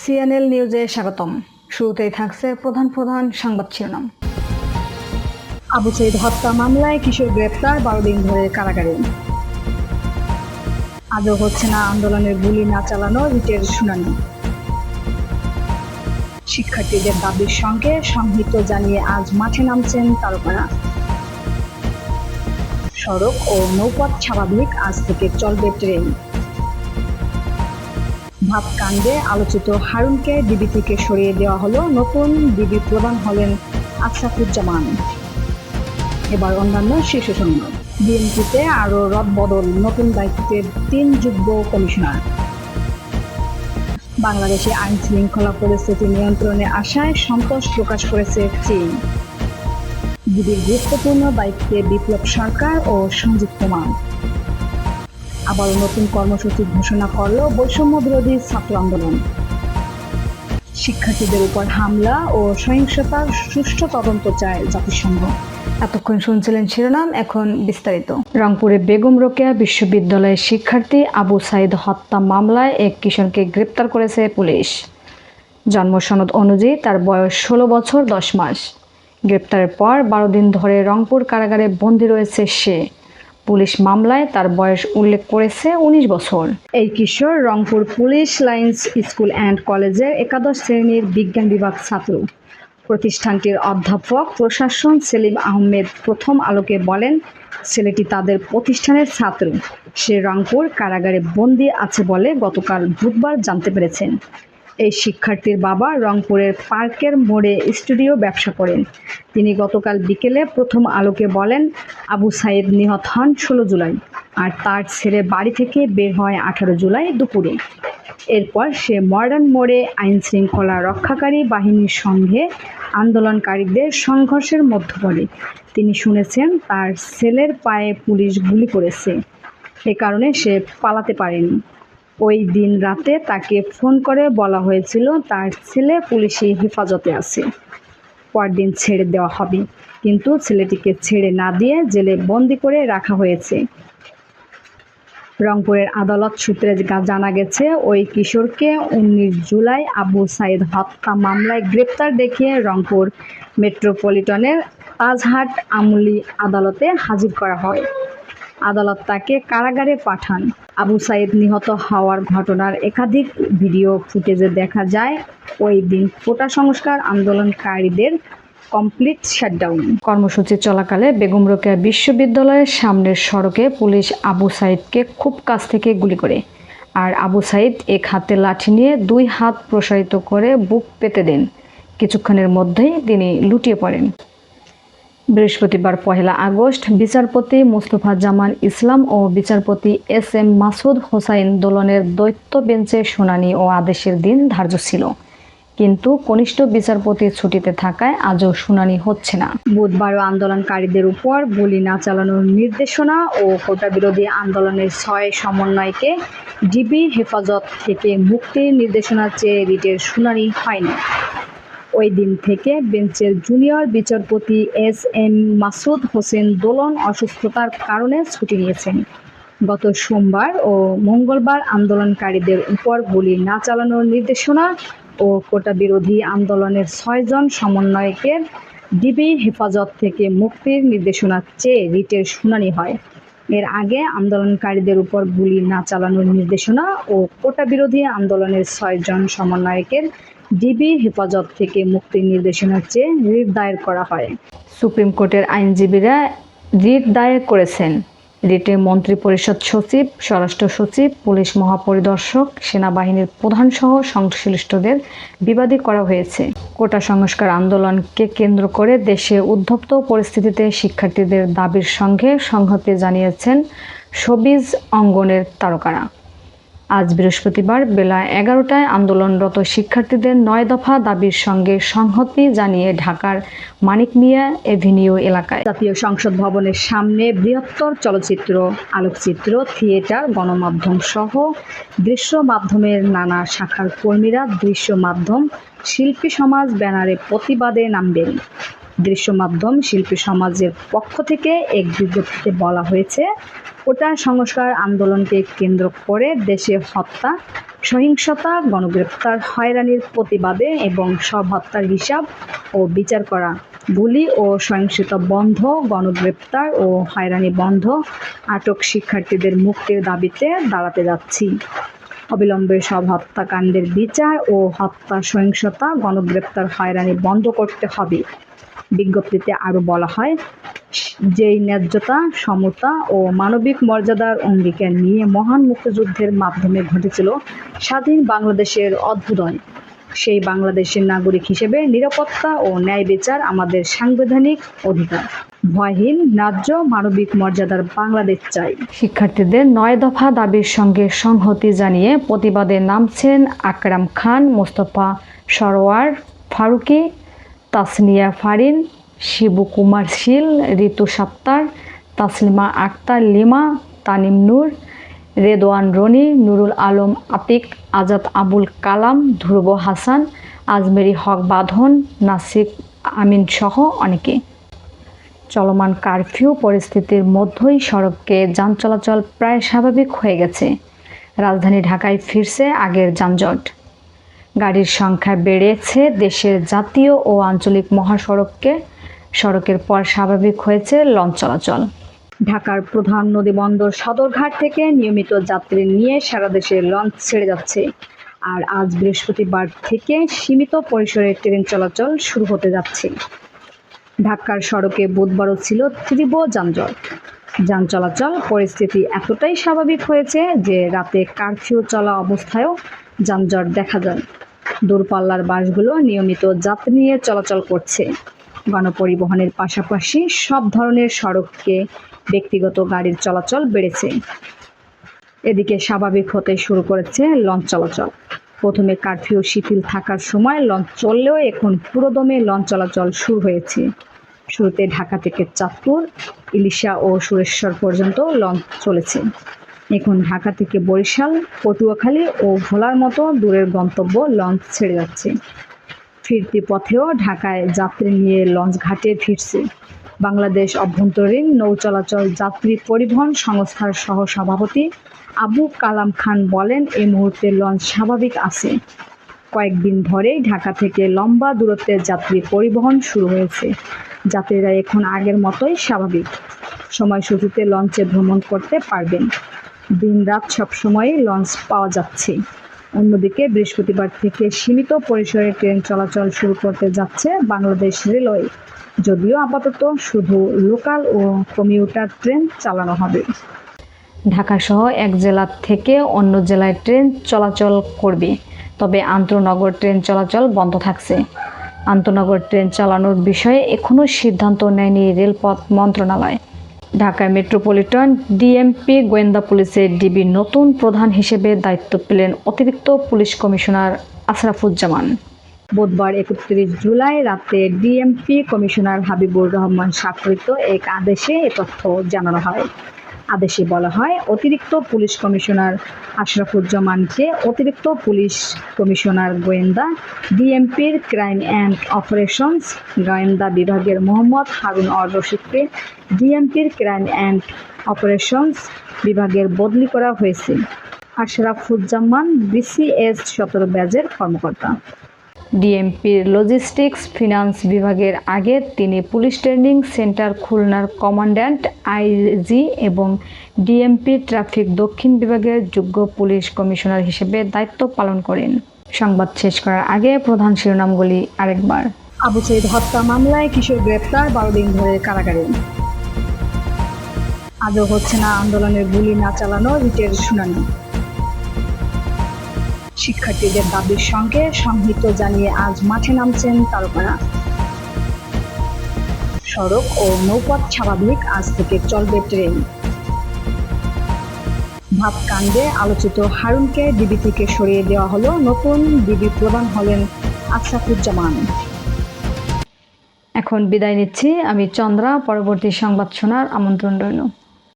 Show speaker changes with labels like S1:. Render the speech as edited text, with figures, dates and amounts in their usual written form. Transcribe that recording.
S1: সিএনএল নিউজে স্বাগতম। শুরুতেই থাকছে প্রধান প্রধান সংবাদ শিরোনাম। আবু সাঈদ হত্যা মামলায় কিশোর গ্রেপ্তার, 12 দিন ধরে কারাগারে। আজও হচ্ছে না আন্দোলনের গুলি না চালানো রিটের শুনানি। শিক্ষার্থীদের দাবির সঙ্গে সংহতি জানিয়ে আজ মাঠে নামছেন তারকারা। সড়ক ও নৌপথ স্বাভাবিক, আজ থেকে চলবে ট্রেন। ভাবকাণ্ডে আলোচিত হারুনকে ডিবি থেকে সরিয়ে দেওয়া হলো, নতুন ডিবি প্রধান হলেন আশরাফুজ্জামান। এবার অন্যান্য শীর্ষ সংবাদ। বিএনপিতে আরও রদবদল, নতুন দায়িত্বে 3 যুগ্ম কমিশনার। বাংলাদেশে আইন শৃঙ্খলা পরিস্থিতি নিয়ন্ত্রণে আসায় সন্তোষ প্রকাশ করেছে চীন। ডিবির গুরুত্বপূর্ণ দায়িত্বে বিপ্লব সরকার ও সঞ্জিত কুমার। আবারও নতুন কর্মসূচি ঘোষণা করল বৈষম্য বিরোধী ছাত্র আন্দোলন। শিক্ষার্থীদের উপর হামলা ও সহিংসতার সুষ্ঠু তদন্ত চায় জাতিসংঘ। এতক্ষণ শুনছিলেন শিরোনাম, এখন বিস্তারিত। রংপুরে বেগম রোকেয়া বিশ্ববিদ্যালয়ের শিক্ষার্থী আবু সাঈদ হত্যা মামলায় এক কিশোরকে গ্রেপ্তার করেছে পুলিশ। জন্ম সনদ অনুযায়ী তার বয়স 16 বছর 10 মাস। গ্রেপ্তারের পর 12 দিন ধরে রংপুর কারাগারে বন্দী রয়েছে সে। পুলিশ মামলায় তার বয়স উল্লেখ করেছে 19 বছর। এই কিশোর Rangpur police lines school and কলেজের একাদশ শ্রেণীর বিজ্ঞান বিভাগ ছাত্র। প্রতিষ্ঠানটির অধ্যাপক প্রশাসন সেলিম আহমেদ প্রথম আলোকে বলেন, ছেলেটি তাদের প্রতিষ্ঠানের ছাত্র। সে রংপুর কারাগারে বন্দী আছে বলে গতকাল বুধবার জানতে পেরেছেন। এই শিক্ষার্থীর বাবা রংপুরের পার্কের মোড়ে স্টুডিও ব্যবসা করেন। তিনি গতকাল বিকেলে প্রথম আলোকে বলেন, আবু সাঈদ নিহত হন 16 জুলাই, আর তার ছেলে বাড়ি থেকে বের হয় 18 জুলাই দুপুরে। এরপর সে মডার্ন মোড়ে আইন শৃঙ্খলা রক্ষাকারী বাহিনীর সঙ্গে আন্দোলনকারীদের সংঘর্ষের মধ্যে পড়ে। তিনি শুনেছেন তার ছেলের পায়ে পুলিশ গুলি করেছে, এ কারণে সে পালাতে পারেনি। ওই দিন রাতে তাকে ফোন করে বলা হয়েছিল তার ছেলে পুলিশি হেফাজতে আছে, পরদিন ছেড়ে দেওয়া হবে, কিন্তু ছেলেটিকে ছেড়ে না দিয়ে জেলে বন্দি করে রাখা হয়েছে। রংপুরের আদালত সূত্রে জানা গেছে, ওই কিশোরকে 19 জুলাই আবু সাঈদ হত্যা মামলায় গ্রেপ্তার দেখিয়ে রংপুর মেট্রোপলিটনের তাজহাট আমলি আদালতে হাজির করা হয়। আদালত তাকে কারাগারে পাঠান। আবু সাঈদ নিহত হওয়ার ঘটনার একাধিক ভিডিও ফুটেজে দেখা যায় ওই দিন কোটা সংস্কার আন্দোলনকারীদের কমপ্লিট শাটডাউন কর্মসূচি চলাকালে বেগম রোকেয়া বিশ্ববিদ্যালয়ের সামনের সড়কে পুলিশ আবু সাঈদকে খুব কাছ থেকে গুলি করে। আর আবু সাঈদ এক হাতে লাঠি নিয়ে 2 হাত প্রসারিত করে বুক পেতে দেন। কিছুক্ষণের মধ্যেই তিনি লুটিয়ে পড়েন। বৃহস্পতিবার 1 আগস্ট বিচারপতি মোস্তফা জামান ইসলাম ও বিচারপতি SM মাসুদ হোসাইন দোলনের দ্বৈত বেঞ্চে শুনানি ও আদেশের দিন ধার্য ছিল, কিন্তু কনিষ্ঠ বিচারপতি ছুটিতে থাকায় আজও শুনানি হচ্ছে না। বুধবারও আন্দোলনকারীদের উপর গুলি না চালানোর নির্দেশনা ও কোটা বিরোধী আন্দোলনের 6 সমন্বয়কে ডিবি হেফাজত থেকে মুক্তির নির্দেশনা চেয়ে রিটের শুনানি হয়নি। ওই দিন থেকে বেঞ্চের জুনিয়র বিচারপতি SM মাসুদ হোসেন দোলন অসুস্থতার কারণে ছুটি নিয়েছেন। গত সোমবার ও মঙ্গলবার আন্দোলনকারীদের উপর গুলি না চালানোর নির্দেশনা ও কোটা বিরোধী আন্দোলনের 6 জন সমন্বয়কের ডিবি হেফাজত থেকে মুক্তির নির্দেশনা চেয়ে রিটের শুনানি হয়। এর আগে আন্দোলনকারীদের উপর গুলি না চালানোর নির্দেশনা ও কোটা বিরোধী আন্দোলনের 6 জন সমন্বয়কের ডিবি হেফাজত থেকে মুক্তির নির্দেশনা চেয়ে রিট দায়ের করা হয়। সুপ্রিম কোর্টের আইনজীবীরা রিট দায়ের করেছেন। রিটে মন্ত্রিপরিষদ সচিব, স্বরাষ্ট্র সচিব, পুলিশ মহাপরিদর্শক, সেনাবাহিনীর প্রধানসহ সংশ্লিষ্টদের বিবাদী করা হয়েছে। কোটা সংস্কার আন্দোলনকে কেন্দ্র করে দেশে উত্তপ্ত পরিস্থিতিতে শিক্ষার্থীদের দাবির সঙ্গে সংহতি জানিয়েছেন শোবিজ অঙ্গনের তারকারা। আজ বৃহস্পতিবার বেলা 11টায় আন্দোলনরত শিক্ষার্থীদের 9 দফা দাবির সঙ্গে সংহতি জানিয়ে ঢাকার মানিক মিয়া এভিনিউ এলাকায় জাতীয় সংসদ ভবনের সামনে বৃহত্তর চলচ্চিত্র, আলোকচিত্র, থিয়েটার, গণমাধ্যম সহ দৃশ্য মাধ্যমের নানা শাখার কর্মীরা দৃশ্য মাধ্যম শিল্পী সমাজ ব্যানারে প্রতিবাদে নামবেন। দৃশ্য মাধ্যম শিল্পী সমাজের পক্ষ থেকে এক বিজ্ঞপ্তিতে বলা হয়েছে, কোটা সংস্কার আন্দোলনকে কেন্দ্র করে দেশে হত্যা, সহিংসতা, গণগ্রেপ্তার, হয়রানির প্রতিবাদে এবং সব হত্যার হিসাব ও বিচার করা, গুলি ও সহিংসতা বন্ধ, গণগ্রেপ্তার ও হয়রানি বন্ধ, আটক শিক্ষার্থীদের মুক্তির দাবিতে দাঁড়াতে যাচ্ছি। অবিলম্বে সব হত্যাকাণ্ডের বিচার ও হত্যা, সহিংসতা, গণগ্রেপ্তার, হয়রানি বন্ধ করতে হবে। বিজ্ঞপ্তিতে আরও বলা হয়, যেই ন্যায্যতা, সমতা ও মানবিক মর্যাদার অঙ্গীকার নিয়ে মহান মুক্তিযুদ্ধের মাধ্যমে ঘটেছিল স্বাধীন বাংলাদেশের অভ্যুদয়, সেই বাংলাদেশের নাগরিক হিসেবে নিরাপত্তা ও ন্যায় বিচার আমাদের সাংবিধানিক অধিকার। ভয়হীন, ন্যায্য, মানবিক মর্যাদার বাংলাদেশ চাই। শিক্ষার্থীদের 9 দফা দাবির সঙ্গে সংহতি জানিয়ে প্রতিবাদে নামছেন আকরাম খান, মোস্তফা সরোয়ার ফারুকী, তাসনিয়া ফারিন, শিবু কুমার শীল, ঋতু সাত্তার, তাসলিমা আক্তার লিমা, তানিম নূর, রেদওয়ান রনি, নুরুল আলম আতিক, আজাদ আবুল কালাম, ধ্রুব হাসান, আজমেরি হক বাঁধন, নাসিক আমিন সহ অনেকে। চলমান কারফিউ পরিস্থিতির মধ্যেই সড়কে যান চলাচল প্রায় স্বাভাবিক হয়ে গেছে। রাজধানী ঢাকায় ফিরছে আগের যানজট। গাড়ির সংখ্যা বেড়েছে। দেশের জাতীয় ও আঞ্চলিক সড়কের পর স্বাভাবিক হয়েছে লঞ্চ চলাচল। ঢাকার প্রধান নদীবন্দর সদরঘাট থেকে নিয়মিত যাত্রী নিয়ে সারা দেশে লঞ্চ ছেড়ে যাচ্ছে। আর আজ বৃহস্পতিবার থেকে সীমিত পরিসরে ট্রেন চলাচল শুরু হতে যাচ্ছে। ঢাকার সড়কে বুধবারও ছিল তীব্র যানজট। যান চলাচল পরিস্থিতি এতটাই স্বাভাবিক হয়েছে যে রাতে কারফিউ চলা অবস্থায়ও যানজট দেখা যায়। দূরপাল্লার বাসগুলো নিয়মিত যাত্রী নিয়ে চলাচল করছে। গণপরিবহনের পাশাপাশি সব ধরনের সড়কে ব্যক্তিগত গাড়ির চলাচল বেড়েছে। এদিকে স্বাভাবিক হতে শুরু করেছে লঞ্চ চলাচল। প্রথমে কারফিউ শিথিল থাকার সময় লঞ্চ চললেও এখন পুরোদমে লঞ্চ চলাচল শুরু হয়েছে। শুরুতে ঢাকা থেকে চাঁদপুর, ইলিশা ও সুরেশ্বর পর্যন্ত লঞ্চ চলেছে। এখন ঢাকা থেকে বরিশাল, পটুয়াখালী ও ভোলার মতো দূরের গন্তব্য লঞ্চ ছেড়ে যাচ্ছে। ফিরতি পথেও ঢাকায় যাত্রী নিয়ে লঞ্চ ঘাটে ফিরছে। বাংলাদেশ অভ্যন্তরীণ নৌ চলাচল যাত্রী পরিবহন সংস্থার সহ-সভাপতি আবু কালাম খান বলেন, এই মুহূর্তে লঞ্চ স্বাভাবিক আছে। কয়েকদিন ধরেই ঢাকা থেকে লম্বা দূরত্বের যাত্রী পরিবহন শুরু হয়েছে। যাত্রীরা এখন আগের মতোই স্বাভাবিক সময়সূচিতে লঞ্চে ভ্রমণ করতে পারবেন। দিন-রাত সবসময়ই লঞ্চ পাওয়া যাচ্ছে। অন্যদিকে বৃহস্পতিবার থেকে সীমিত পরিসরে ট্রেন চলাচল শুরু করতে যাচ্ছে বাংলাদেশ রেলওয়ে, যদিও আপাতত শুধু লোকাল ও কমিউটার ট্রেন চালানো হবে। ঢাকাসহ এক জেলা থেকে অন্য জেলায় ট্রেন চলাচল করবে, তবে আন্তঃনগর ট্রেন চলাচল বন্ধ থাকছে। আন্তঃনগর ট্রেন চালানোর বিষয়ে এখনও সিদ্ধান্ত নেয়নি রেলপথ মন্ত্রণালয়। ঢাকা মেট্রোপলিটন ডিএমপি গোয়েন্দা পুলিশের ডিবির নতুন প্রধান হিসেবে দায়িত্ব পেলেন অতিরিক্ত পুলিশ কমিশনার আশরাফুজ্জামান। বুধবার 31 জুলাই রাতে ডিএমপি কমিশনার হাবিবুর রহমান স্বাক্ষরিত এক আদেশে এ তথ্য জানানো হয়। আদেশে বলা হয়, অতিরিক্ত পুলিশ কমিশনার আশরাফুজ্জামানকে অতিরিক্ত পুলিশ কমিশনার গোয়েন্দা, ডিএমপির ক্রাইম অ্যান্ড অপারেশনস গোয়েন্দা বিভাগের মোহাম্মদ হারুন অর রশিদকে ডিএমপির ক্রাইম অ্যান্ড অপারেশনস বিভাগের বদলি করা হয়েছে। আশরাফুজ্জামান বিসিএস 17 ব্যাচের কর্মকর্তা। ডিএমপির লজিস্টিক্স ফিনান্স বিভাগের আগে তিনি পুলিশ ট্রেনিং সেন্টার খুলনার কমান্ড্যান্ট আইজি এবং ডিএমপি ট্রাফিক দক্ষিণ বিভাগের যোগ্য পুলিশ কমিশনার হিসেবে দায়িত্ব পালন করেন। সংবাদ শেষ করার আগে প্রধান শিরোনামগুলি আরেকবার। আবু সাঈদ হত্যা মামলায় কিশোর গ্রেপ্তার, 12 দিন ধরে কারাগারে। আজও হচ্ছে না আন্দোলনের গুলি না চালানো রিটের শুনানি। শিক্ষার্থীদের দাবির সঙ্গে সংহতি জানিয়ে আজ মাঠে নামছেন তারকারা। সড়ক ও নৌপথ স্বাভাবিক, আজ থেকে চলবে ট্রেন। ভাবকাণ্ডে আলোচিত হারুনকে ডিবি থেকে সরিয়ে দেওয়া হলো, নতুন ডিবি প্রধান হলেন আশরাফুজ্জামান। এখন বিদায় নিচ্ছি, আমি চন্দ্রা। পরবর্তী সংবাদ শোনার আমন্ত্রণ রইল।